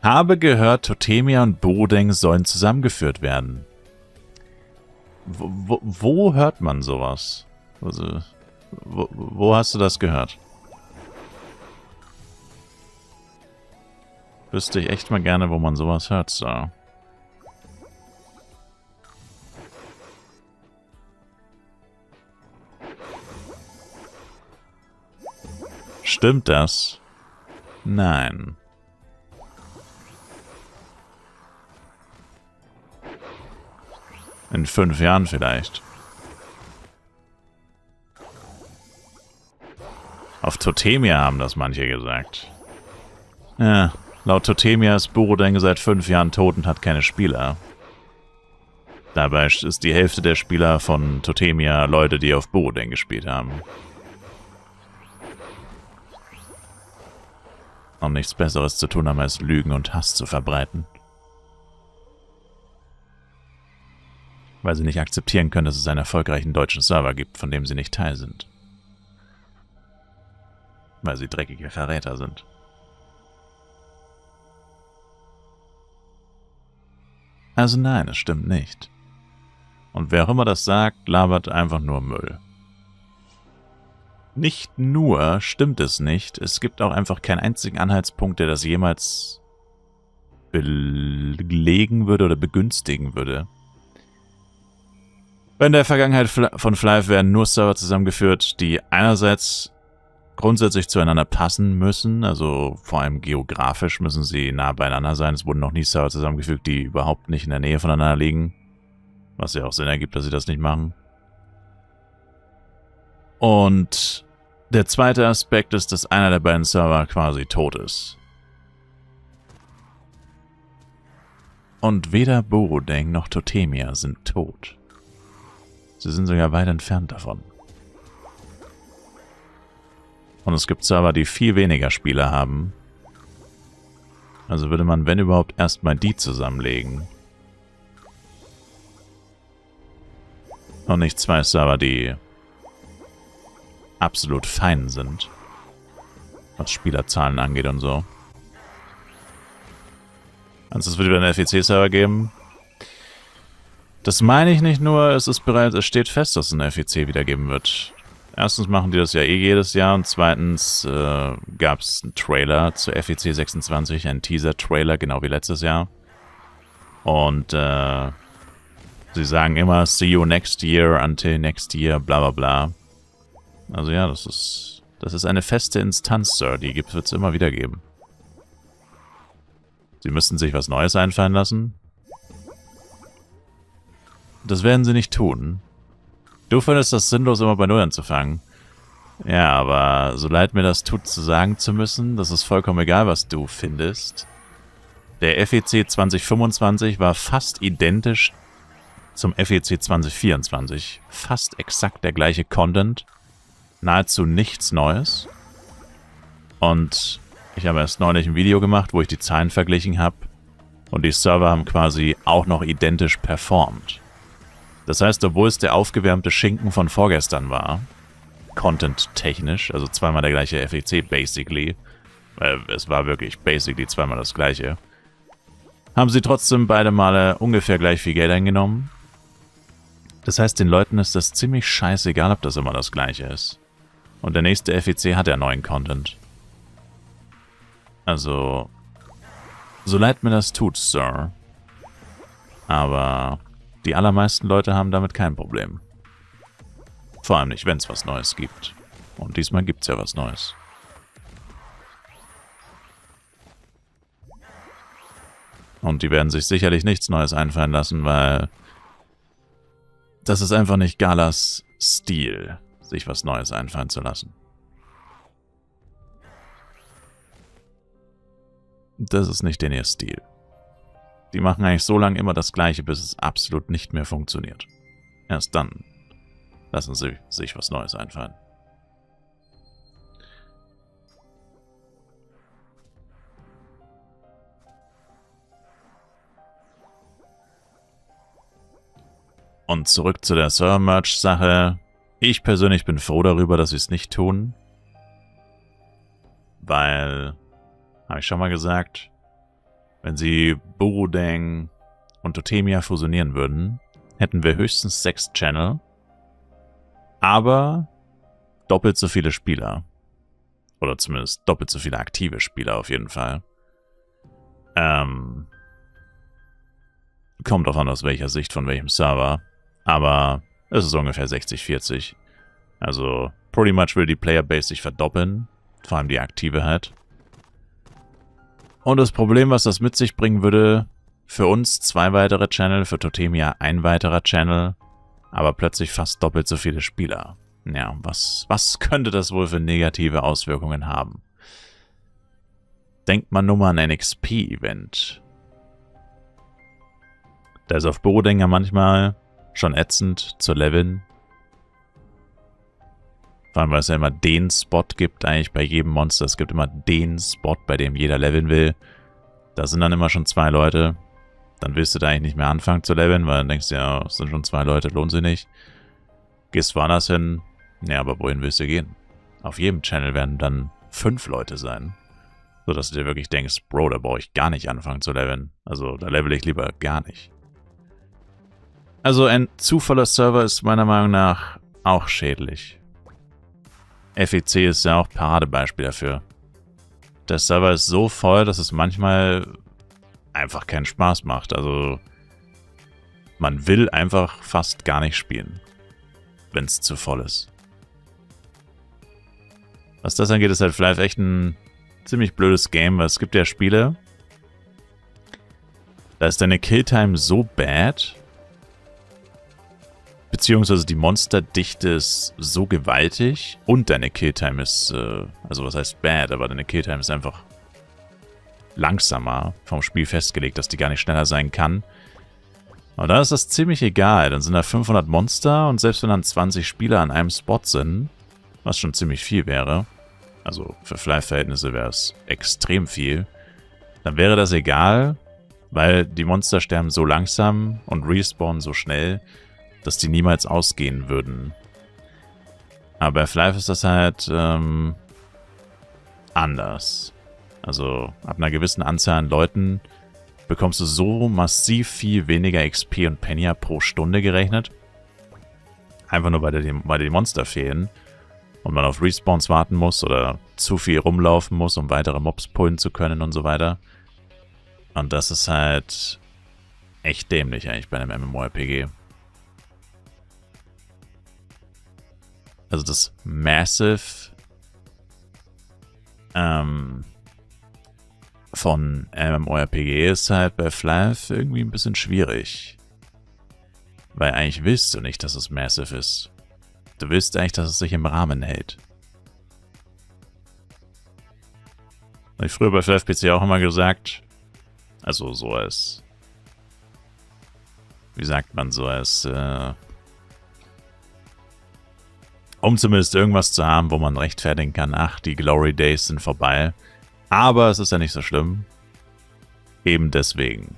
Habe gehört, Totemia und Borodeng sollen zusammengeführt werden. Wo hört man sowas? Also, wo hast du das gehört? Wüsste ich echt mal gerne, wo man sowas hört, so. Stimmt das? Nein. In 5 Jahren vielleicht. Auf Totemia haben das manche gesagt. Ja, laut Totemia ist Borodeng seit 5 Jahren tot und hat keine Spieler. Dabei ist die Hälfte der Spieler von Totemia Leute, die auf Borodeng gespielt haben. Und nichts Besseres zu tun haben, als Lügen und Hass zu verbreiten. Weil sie nicht akzeptieren können, dass es einen erfolgreichen deutschen Server gibt, von dem sie nicht Teil sind. Weil sie dreckige Verräter sind. Also nein, es stimmt nicht. Und wer auch immer das sagt, labert einfach nur Müll. Nicht nur stimmt es nicht, es gibt auch einfach keinen einzigen Anhaltspunkt, der das jemals belegen würde oder begünstigen würde. In der Vergangenheit von Flive werden nur Server zusammengeführt, die einerseits grundsätzlich zueinander passen müssen, also vor allem geografisch müssen sie nah beieinander sein. Es wurden noch nie Server zusammengefügt, die überhaupt nicht in der Nähe voneinander liegen, was ja auch Sinn ergibt, dass sie das nicht machen. Und der zweite Aspekt ist, dass einer der beiden Server quasi tot ist. Und weder Borodeng noch Totemia sind tot. Sie sind sogar weit entfernt davon. Und es gibt Server, die viel weniger Spieler haben. Also würde man, wenn überhaupt, erstmal die zusammenlegen. Und nicht 2 Server, die absolut fein sind, was Spielerzahlen angeht und so. Also es wird wieder einen FEC-Server geben. Das meine ich nicht nur, es steht fest, dass es einen FEC wieder geben wird. Erstens machen die das ja eh jedes Jahr und zweitens gab es einen Trailer zu FEC 26, einen Teaser-Trailer, genau wie letztes Jahr. Und sie sagen immer, see you next year, until next year, bla bla bla. Also ja, das ist eine feste Instanz, Sir. Die wird es immer wieder geben. Sie müssten sich was Neues einfallen lassen. Das werden sie nicht tun. Du findest das sinnlos, immer bei Null anzufangen. Ja, aber so leid mir das tut, zu sagen zu müssen, das ist vollkommen egal, was du findest. Der FEC 2025 war fast identisch zum FEC 2024. Fast exakt der gleiche Content. Nahezu nichts Neues. Und ich habe erst neulich ein Video gemacht, wo ich die Zahlen verglichen habe. Und die Server haben quasi auch noch identisch performt. Das heißt, obwohl es der aufgewärmte Schinken von vorgestern war, content-technisch, also zweimal der gleiche FEC basically, es war wirklich basically zweimal das gleiche, haben sie trotzdem beide Male ungefähr gleich viel Geld eingenommen. Das heißt, den Leuten ist das ziemlich scheißegal, ob das immer das gleiche ist. Und der nächste FEC hat ja neuen Content. Also, so leid mir das tut, Sir. Aber die allermeisten Leute haben damit kein Problem. Vor allem nicht, wenn es was Neues gibt. Und diesmal gibt es ja was Neues. Und die werden sich sicherlich nichts Neues einfallen lassen, weil das ist einfach nicht Galas Stil, sich was Neues einfallen zu lassen. Das ist nicht ihr Stil. Die machen eigentlich so lange immer das Gleiche, bis es absolut nicht mehr funktioniert. Erst dann lassen sie sich was Neues einfallen. Und zurück zu der Server-Merch-Sache. Ich persönlich bin froh darüber, dass sie es nicht tun. Weil, habe ich schon mal gesagt, Wenn sie Burudeng und Totemia fusionieren würden, hätten wir höchstens 6 Channel, aber doppelt so viele Spieler. Oder zumindest doppelt so viele aktive Spieler auf jeden Fall. Kommt drauf an, aus welcher Sicht, von welchem Server. Aber es ist ungefähr 60-40. Also, pretty much will die Playerbase sich verdoppeln. Vor allem die aktive halt. Und das Problem, was das mit sich bringen würde, für uns 2 weitere Channel, für Totemia 1 weiterer Channel, aber plötzlich fast doppelt so viele Spieler. Ja, was könnte das wohl für negative Auswirkungen haben? Denkt man nur mal an ein XP-Event. Da ist auf Burudeng ja manchmal schon ätzend zu leveln. Vor allem, weil es ja immer den Spot gibt, eigentlich bei jedem Monster. Es gibt immer den Spot, bei dem jeder leveln will. Da sind dann immer schon 2 Leute. Dann willst du da eigentlich nicht mehr anfangen zu leveln, weil dann denkst du ja, es sind schon 2 Leute, lohnt sich nicht. Gehst woanders hin. Ja, aber wohin willst du gehen? Auf jedem Channel werden dann 5 Leute sein. Sodass du dir wirklich denkst, Bro, da brauche ich gar nicht anfangen zu leveln. Also, da level ich lieber gar nicht. Also, ein zu voller Server ist meiner Meinung nach auch schädlich. FEC ist ja auch Paradebeispiel dafür. Der Server ist so voll, dass es manchmal einfach keinen Spaß macht. Also, man will einfach fast gar nicht spielen, wenn es zu voll ist. Was das angeht, ist halt vielleicht echt ein ziemlich blödes Game, weil es gibt ja Spiele, da ist deine Killtime so bad, beziehungsweise die Monsterdichte ist so gewaltig und deine Killtime ist, also was heißt bad, aber deine Killtime ist einfach langsamer vom Spiel festgelegt, dass die gar nicht schneller sein kann. Und dann ist das ziemlich egal, dann sind da 500 Monster und selbst wenn dann 20 Spieler an einem Spot sind, was schon ziemlich viel wäre, also für Fly-Verhältnisse wäre es extrem viel, dann wäre das egal, weil die Monster sterben so langsam und respawnen so schnell, dass die niemals ausgehen würden. Aber bei Fly ist das halt anders. Also ab einer gewissen Anzahl an Leuten bekommst du so massiv viel weniger XP und Penya pro Stunde gerechnet. Einfach nur, weil dir die Monster fehlen und man auf Respawns warten muss oder zu viel rumlaufen muss, um weitere Mobs pullen zu können und so weiter. Und das ist halt echt dämlich eigentlich bei einem MMORPG. Also das Massive von MMORPG ist halt bei Flav irgendwie ein bisschen schwierig. Weil eigentlich willst du nicht, dass es Massive ist. Du willst eigentlich, dass es sich im Rahmen hält. Habe ich früher bei FLFPC auch immer gesagt, also so als, wie sagt man, so als, um zumindest irgendwas zu haben, wo man rechtfertigen kann, ach, die Glory Days sind vorbei. Aber es ist ja nicht so schlimm. Eben deswegen.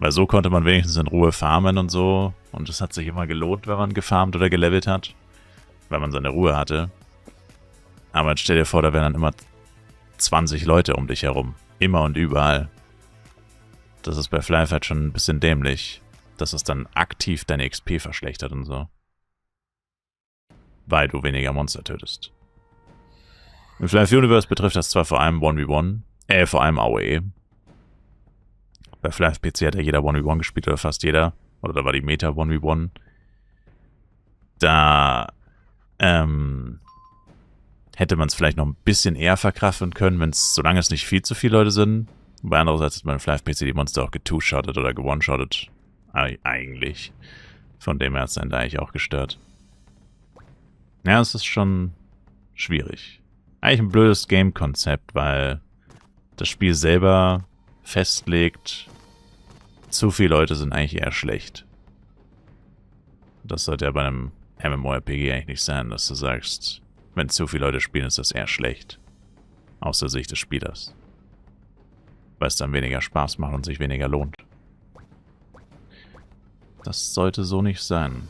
Weil so konnte man wenigstens in Ruhe farmen und so. Und es hat sich immer gelohnt, wenn man gefarmt oder gelevelt hat. Weil man seine Ruhe hatte. Aber jetzt stell dir vor, da wären dann immer 20 Leute um dich herum. Immer und überall. Das ist bei Fly halt schon ein bisschen dämlich. Dass es dann aktiv deine XP verschlechtert und so. Weil du weniger Monster tötest. Im Fly Universe betrifft das zwar vor allem 1v1, vor allem AOE. Bei Fly PC hat ja jeder 1v1 gespielt, oder fast jeder. Oder da war die Meta 1v1. Da hätte man es vielleicht noch ein bisschen eher verkraften können, solange es nicht viel zu viele Leute sind. Bei andererseits hat man im Fly PC die Monster auch getwo-shottet oder gewone-shottet. Eigentlich. Von dem her hat es dann da eigentlich auch gestört. Ja, es ist schon schwierig. Eigentlich ein blödes Game-Konzept, weil das Spiel selber festlegt, zu viele Leute sind eigentlich eher schlecht. Das sollte ja bei einem MMORPG eigentlich nicht sein, dass du sagst, wenn zu viele Leute spielen, ist das eher schlecht. Aus der Sicht des Spielers. Weil es dann weniger Spaß macht und sich weniger lohnt. Das sollte so nicht sein.